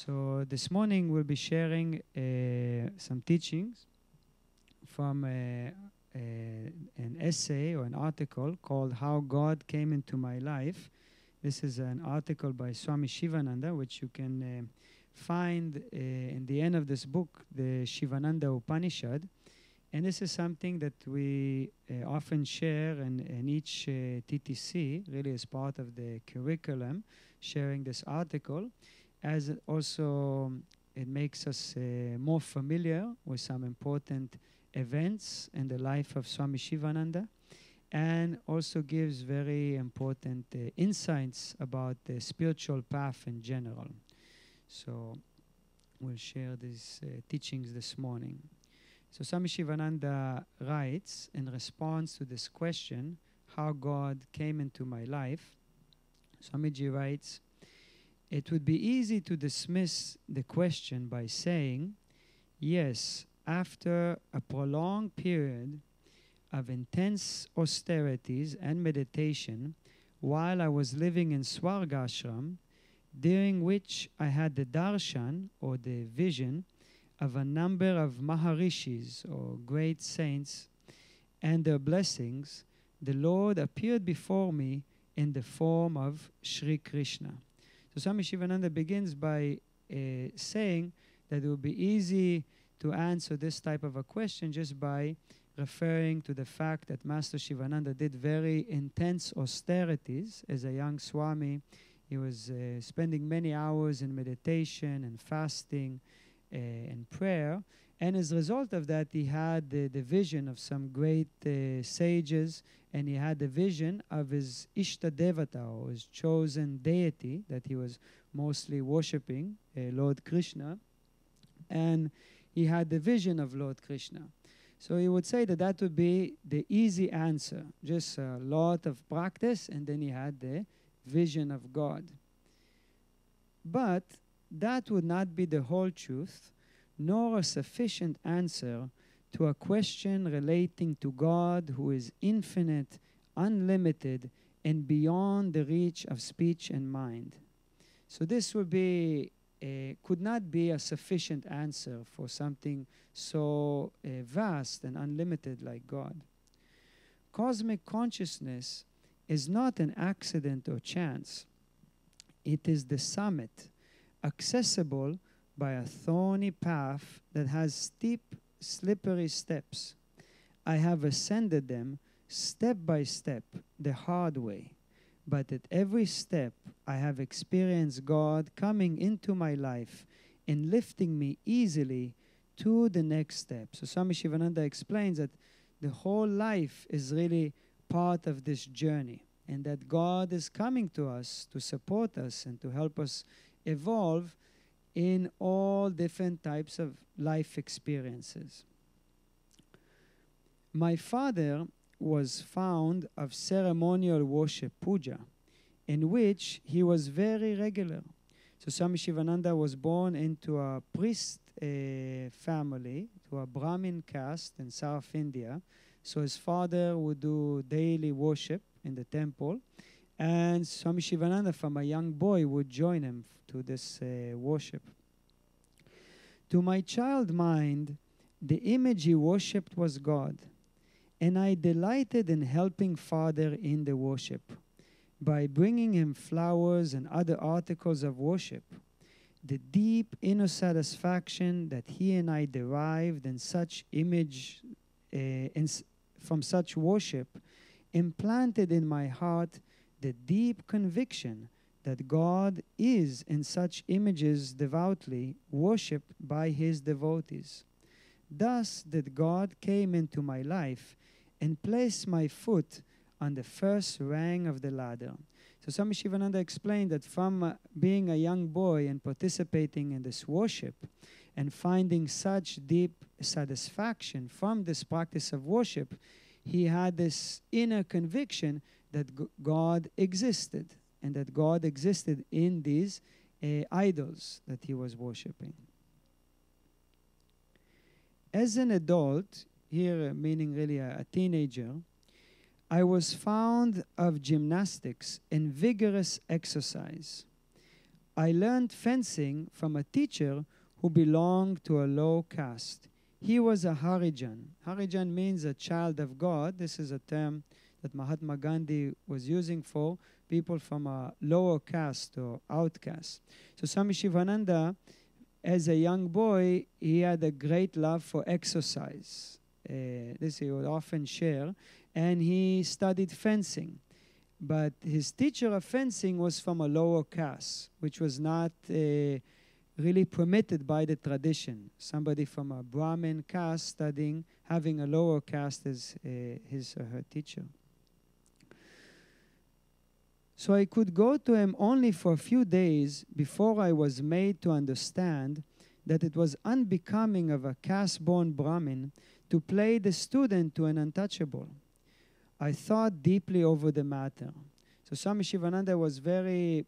So this morning we'll be sharing some teachings from an essay or an article called How God Came into My Life. This is an article by Swami Shivananda, which you can find in the end of this book, the Shivananda Upanishad. And this is something that we often share in each TTC, really as part of the curriculum, sharing this article, as also it makes us more familiar with some important events in the life of Swami Shivananda, and also gives very important insights about the spiritual path in general. So we'll share these teachings this morning. So Swami Shivananda writes, in response to this question, how God came into my life, Swamiji writes, it would be easy to dismiss the question by saying, yes, after a prolonged period of intense austerities and meditation, while I was living in Swarga Ashram, during which I had the darshan, or the vision, of a number of Maharishis, or great saints, and their blessings, the Lord appeared before me in the form of Sri Krishna. So Swami Shivananda begins by saying that it would be easy to answer this type of a question just by referring to the fact that Master Shivananda did very intense austerities as a young Swami. He was spending many hours in meditation and fasting and prayer, and as a result of that he had the vision of some great sages, and he had the vision of his Ishta Devata, or his chosen deity that he was mostly worshipping, Lord Krishna, and he had the vision of Lord Krishna. So he would say that that would be the easy answer, just a lot of practice, and then he had the vision of God. But that would not be the whole truth, nor a sufficient answer to a question relating to God, who is infinite, unlimited, and beyond the reach of speech and mind. So this would be, could not be a sufficient answer for something so vast and unlimited like God. Cosmic consciousness is not an accident or chance. It is the summit, accessible by a thorny path that has steep, slippery steps. I have ascended them step by step, the hard way. But at every step, I have experienced God coming into my life and lifting me easily to the next step. So Swami Shivananda explains that the whole life is really part of this journey, and that God is coming to us to support us and to help us evolve in all different types of life experiences. My father was fond of ceremonial worship, puja, in which he was very regular. So Swami Shivananda was born into a priest family, to a Brahmin caste in South India. So his father would do daily worship in the temple, and Swami Shivananda from a young boy would join him to this worship. To my child mind, the image he worshipped was God, and I delighted in helping Father in the worship by bringing him flowers and other articles of worship. The deep inner satisfaction that he and I derived in such image, from such worship, implanted in my heart the deep conviction that God is in such images devoutly worshipped by his devotees. Thus did God came into my life and placed my foot on the first rung of the ladder. So Swami Shivananda explained that from being a young boy and participating in this worship and finding such deep satisfaction from this practice of worship, he had this inner conviction that God existed, and that God existed in these idols that he was worshiping. As an adult, here meaning really a teenager, I was fond of gymnastics and vigorous exercise. I learned fencing from a teacher who belonged to a low caste. He was a Harijan. Harijan means a child of God. This is a term that Mahatma Gandhi was using for people from a lower caste or outcast. So Swami Shivananda, as a young boy, he had a great love for exercise. This he would often share. And he studied fencing. But his teacher of fencing was from a lower caste, which was not really permitted by the tradition. Somebody from a Brahmin caste studying, having a lower caste as his or her teacher. So I could go to him only for a few days before I was made to understand that it was unbecoming of a caste-born Brahmin to play the student to an untouchable. I thought deeply over the matter. So Swami Shivananda was very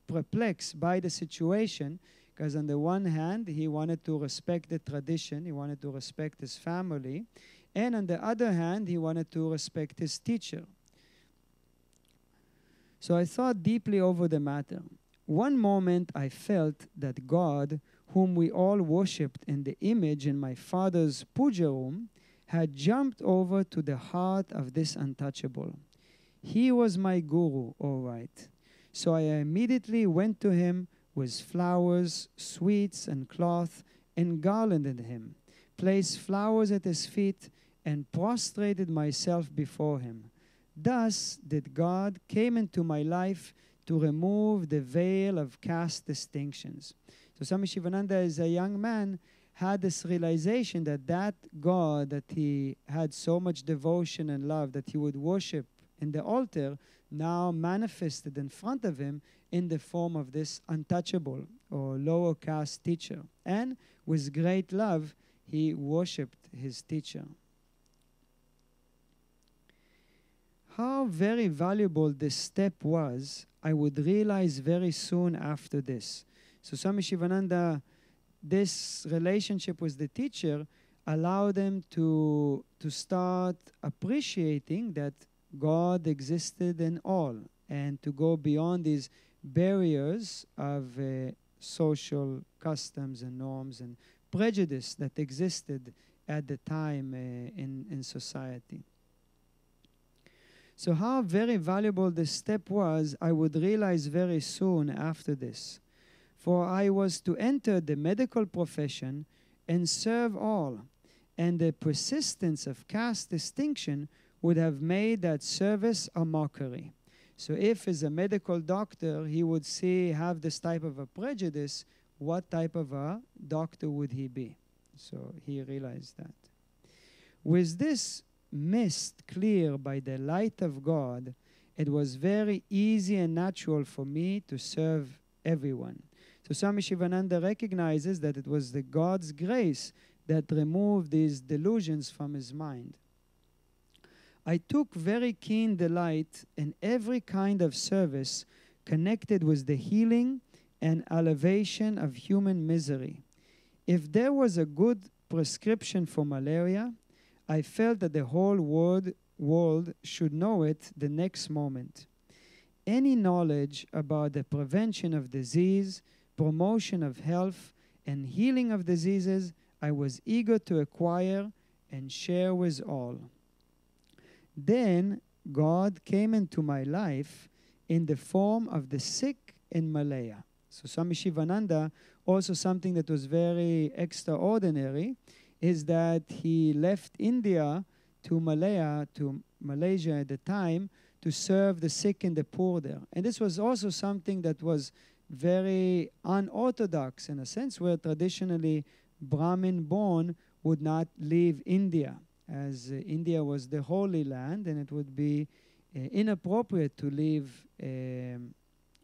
perplexed by the situation, because on the one hand, he wanted to respect the tradition, he wanted to respect his family, and on the other hand, he wanted to respect his teacher. So I thought deeply over the matter. One moment I felt that God, whom we all worshipped in the image in my father's puja room, had jumped over to the heart of this untouchable. He was my guru, all right. So I immediately went to him with flowers, sweets, and cloth, and garlanded him, placed flowers at his feet, and prostrated myself before him. Thus did God came into my life to remove the veil of caste distinctions. So Swami Shivananda, as a young man, had this realization that that God that he had so much devotion and love that he would worship in the altar now manifested in front of him in the form of this untouchable or lower caste teacher. And with great love, he worshipped his teacher. How very valuable this step was, I would realize very soon after this. So Swami Shivananda, this relationship with the teacher allowed him to start appreciating that God existed in all and to go beyond these barriers of social customs and norms and prejudice that existed at the time in society. So how very valuable this step was, I would realize very soon after this. For I was to enter the medical profession and serve all, and the persistence of caste distinction would have made that service a mockery. So if as a medical doctor he would have this type of a prejudice, what type of a doctor would he be? So he realized that. With this mist clear by the light of God, it was very easy and natural for me to serve everyone. So Swami Shivananda recognizes that it was the God's grace that removed these delusions from his mind. I took very keen delight in every kind of service connected with the healing and elevation of human misery. If there was a good prescription for malaria, I felt that the whole world should know it the next moment. Any knowledge about the prevention of disease, promotion of health, and healing of diseases, I was eager to acquire and share with all. Then God came into my life in the form of the sick in Malaya. So Swami Shivananda, also something that was very extraordinary, is that he left India to Malaysia at the time, to serve the sick and the poor there. And this was also something that was very unorthodox in a sense, where traditionally Brahmin-born would not leave India, as India was the Holy Land, and it would be inappropriate to leave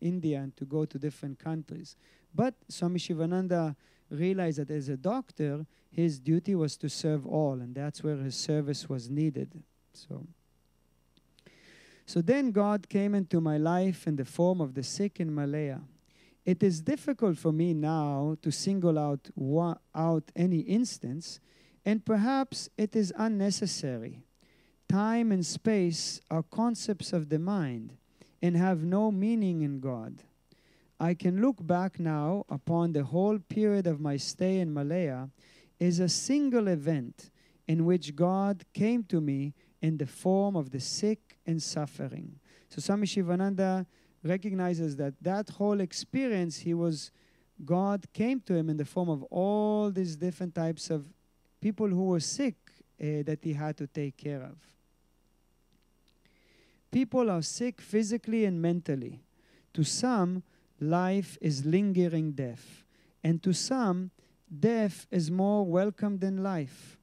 India and to go to different countries. But Swami Shivananda realized that as a doctor, his duty was to serve all, and that's where his service was needed. So then God came into my life in the form of the sick in Malaya. It is difficult for me now to single out any instance, and perhaps it is unnecessary. Time and space are concepts of the mind and have no meaning in God. I can look back now upon the whole period of my stay in Malaya as a single event in which God came to me in the form of the sick and suffering. So Swami Shivananda recognizes that that whole experience, God came to him in the form of all these different types of people who were sick that he had to take care of. People are sick physically and mentally. To some, life is lingering death, and to some, death is more welcome than life.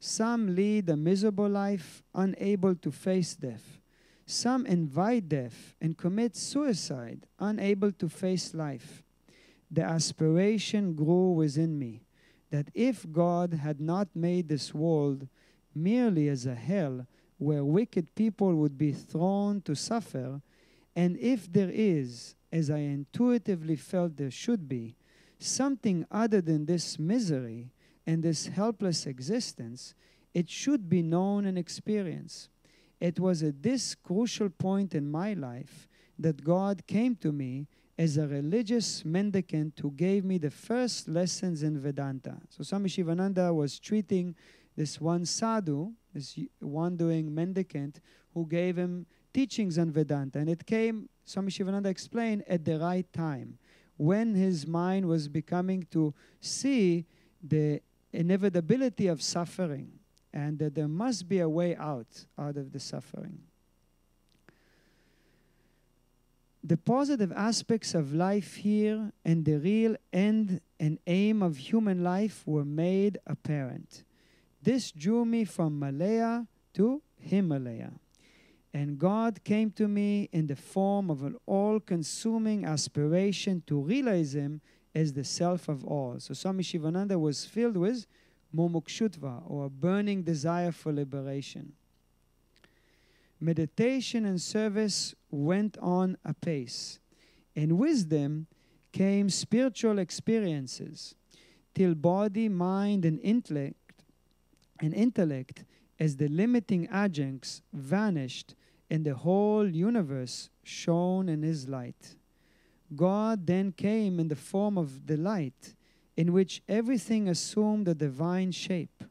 Some lead a miserable life, unable to face death. Some invite death and commit suicide, unable to face life. The aspiration grew within me that if God had not made this world merely as a hell where wicked people would be thrown to suffer, and if there is, as I intuitively felt there should be, something other than this misery and this helpless existence, it should be known and experienced. It was at this crucial point in my life that God came to me as a religious mendicant who gave me the first lessons in Vedanta. So Swami Shivananda was treating this one sadhu, this wandering mendicant, who gave him teachings on Vedanta. And it came, Swami Shivananda explained, at the right time, when his mind was becoming to see the inevitability of suffering and that there must be a way out of the suffering. The positive aspects of life here and the real end and aim of human life were made apparent. This drew me from Malaya to Himalaya. And God came to me in the form of an all-consuming aspiration to realize Him as the self of all. So Swami Shivananda was filled with mumukshutva, or a burning desire for liberation. Meditation and service went on apace, and with them came spiritual experiences, till body, mind, and intellect as the limiting adjuncts vanished, and the whole universe shone in His light. God then came in the form of the light, in which everything assumed a divine shape.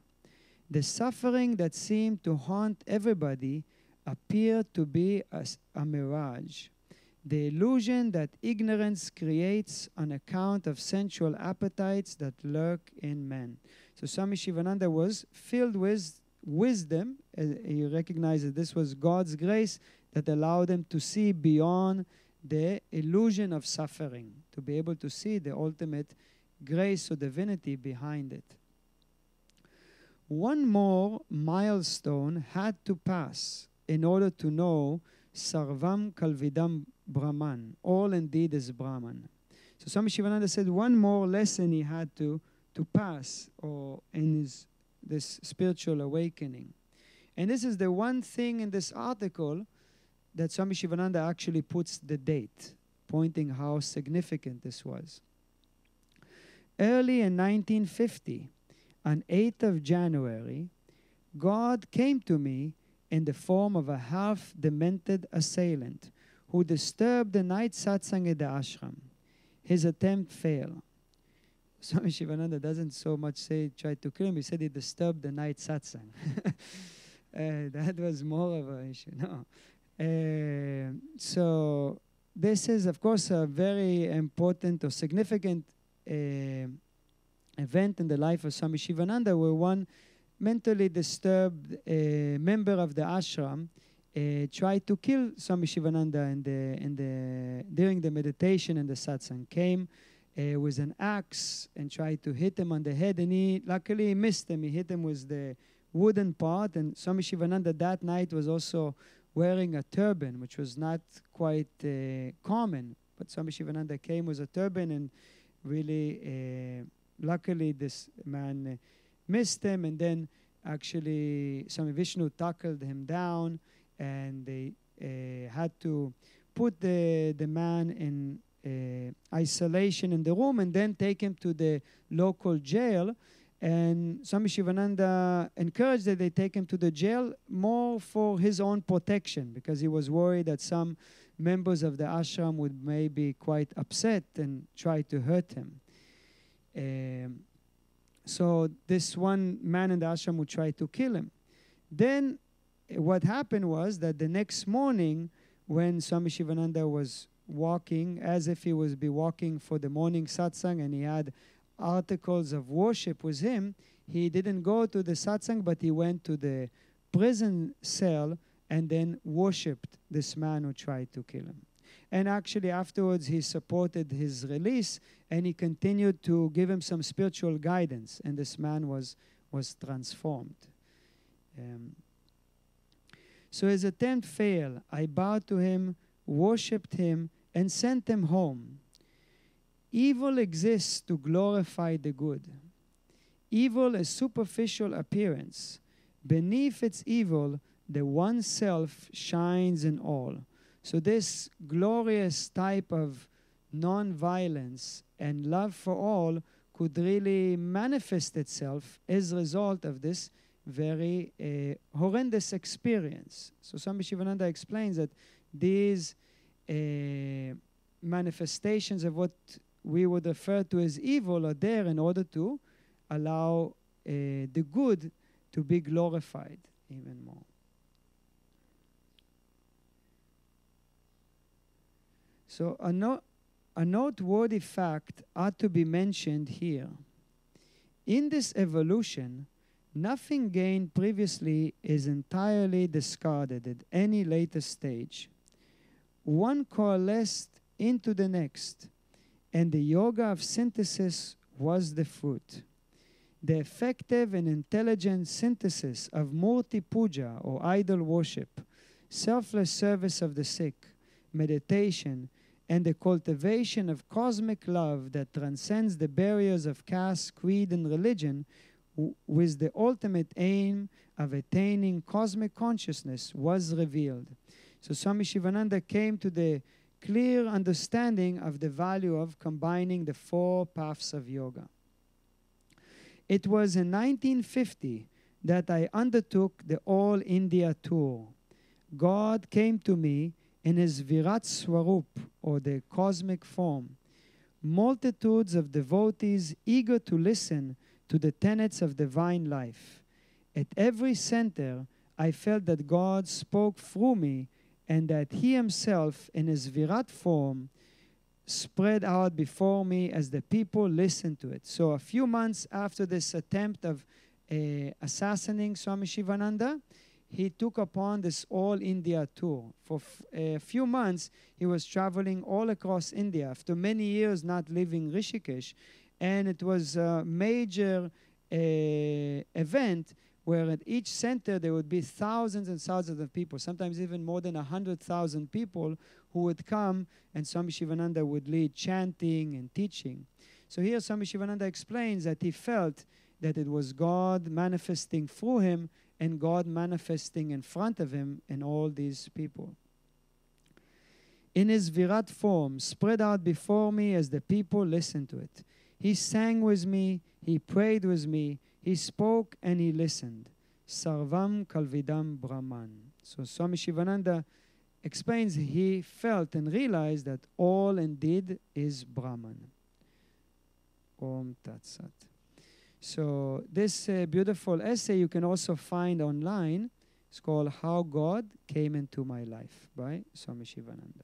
The suffering that seemed to haunt everybody appeared to be a mirage. The illusion that ignorance creates on account of sensual appetites that lurk in men. So Swami Shivananda was filled with wisdom. He recognized that this was God's grace that allowed him to see beyond the illusion of suffering, to be able to see the ultimate grace or divinity behind it. One more milestone had to pass in order to know Sarvam Kalvidam Brahman, all indeed is Brahman. So Swami Shivananda said one more lesson he had to pass or in this spiritual awakening. And this is the one thing in this article that Swami Shivananda actually puts the date, pointing how significant this was. Early in 1950, on 8th of January, God came to me in the form of a half-demented assailant who disturbed the night satsang at the ashram. His attempt failed. Swami Shivananda doesn't so much say try to kill him, he said he disturbed the night satsang. That was more of an issue. No. So this is, of course, a very important or significant event in the life of Swami Shivananda, where one mentally disturbed member of the ashram tried to kill Swami Shivananda during the meditation and the satsang. Came with an axe and tried to hit him on the head, and he luckily missed him. He hit him with the wooden part, and Swami Shivananda that night was also wearing a turban, which was not quite common. But Swami Shivananda came with a turban, and really, luckily, this man missed him, and then actually Swami Vishnu tackled him down, and they had to put the man in isolation in the room and then take him to the local jail. And Swami Shivananda encouraged that they take him to the jail more for his own protection, because he was worried that some members of the ashram would maybe quite upset and try to hurt him. So this one man in the ashram would try to kill him. Then what happened was that the next morning, when Swami Shivananda was walking, as if he was be walking for the morning satsang, and he had articles of worship with him, he didn't go to the satsang, but he went to the prison cell and then worshipped this man who tried to kill him. And actually afterwards he supported his release, and he continued to give him some spiritual guidance, and this man was transformed. So his attempt failed. I bowed to him, worshipped him, and sent him home. Evil exists to glorify the good. Evil is superficial appearance. Beneath its evil, the one self shines in all. So this glorious type of non-violence and love for all could really manifest itself as a result of this very horrendous experience. So Swami Shivananda explains that these manifestations of what we would refer to as evil are there in order to allow the good to be glorified even more. So a noteworthy fact ought to be mentioned here. In this evolution, nothing gained previously is entirely discarded at any later stage. One coalesced into the next, and the yoga of synthesis was the fruit. The effective and intelligent synthesis of Murti Puja, or idol worship, selfless service of the sick, meditation, and the cultivation of cosmic love that transcends the barriers of caste, creed, and religion, with the ultimate aim of attaining cosmic consciousness, was revealed. So Swami Shivananda came to the clear understanding of the value of combining the four paths of yoga. It was in 1950 that I undertook the All India tour. God came to me in his Virat Swarup, or the cosmic form. Multitudes of devotees eager to listen to the tenets of divine life. At every center, I felt that God spoke through me, and that he himself in his Virat form spread out before me as the people listened to it. So a few months after this attempt of assassinating Swami Shivananda, he took upon this All India tour. For a few months, he was traveling all across India after many years not living Rishikesh. And it was a major event where at each center there would be thousands and thousands of people, sometimes even more than 100,000 people who would come, and Swami Shivananda would lead chanting and teaching. So here Swami Shivananda explains that he felt that it was God manifesting through him and God manifesting in front of him and all these people. In his Virat form, spread out before me as the people listened to it. He sang with me, he prayed with me, he spoke and he listened. Sarvam Kalvidam Brahman. So Swami Shivananda explains he felt and realized that all indeed is Brahman. Om Tat Sat. So this beautiful essay you can also find online. It's called How God Came Into My Life by Swami Shivananda.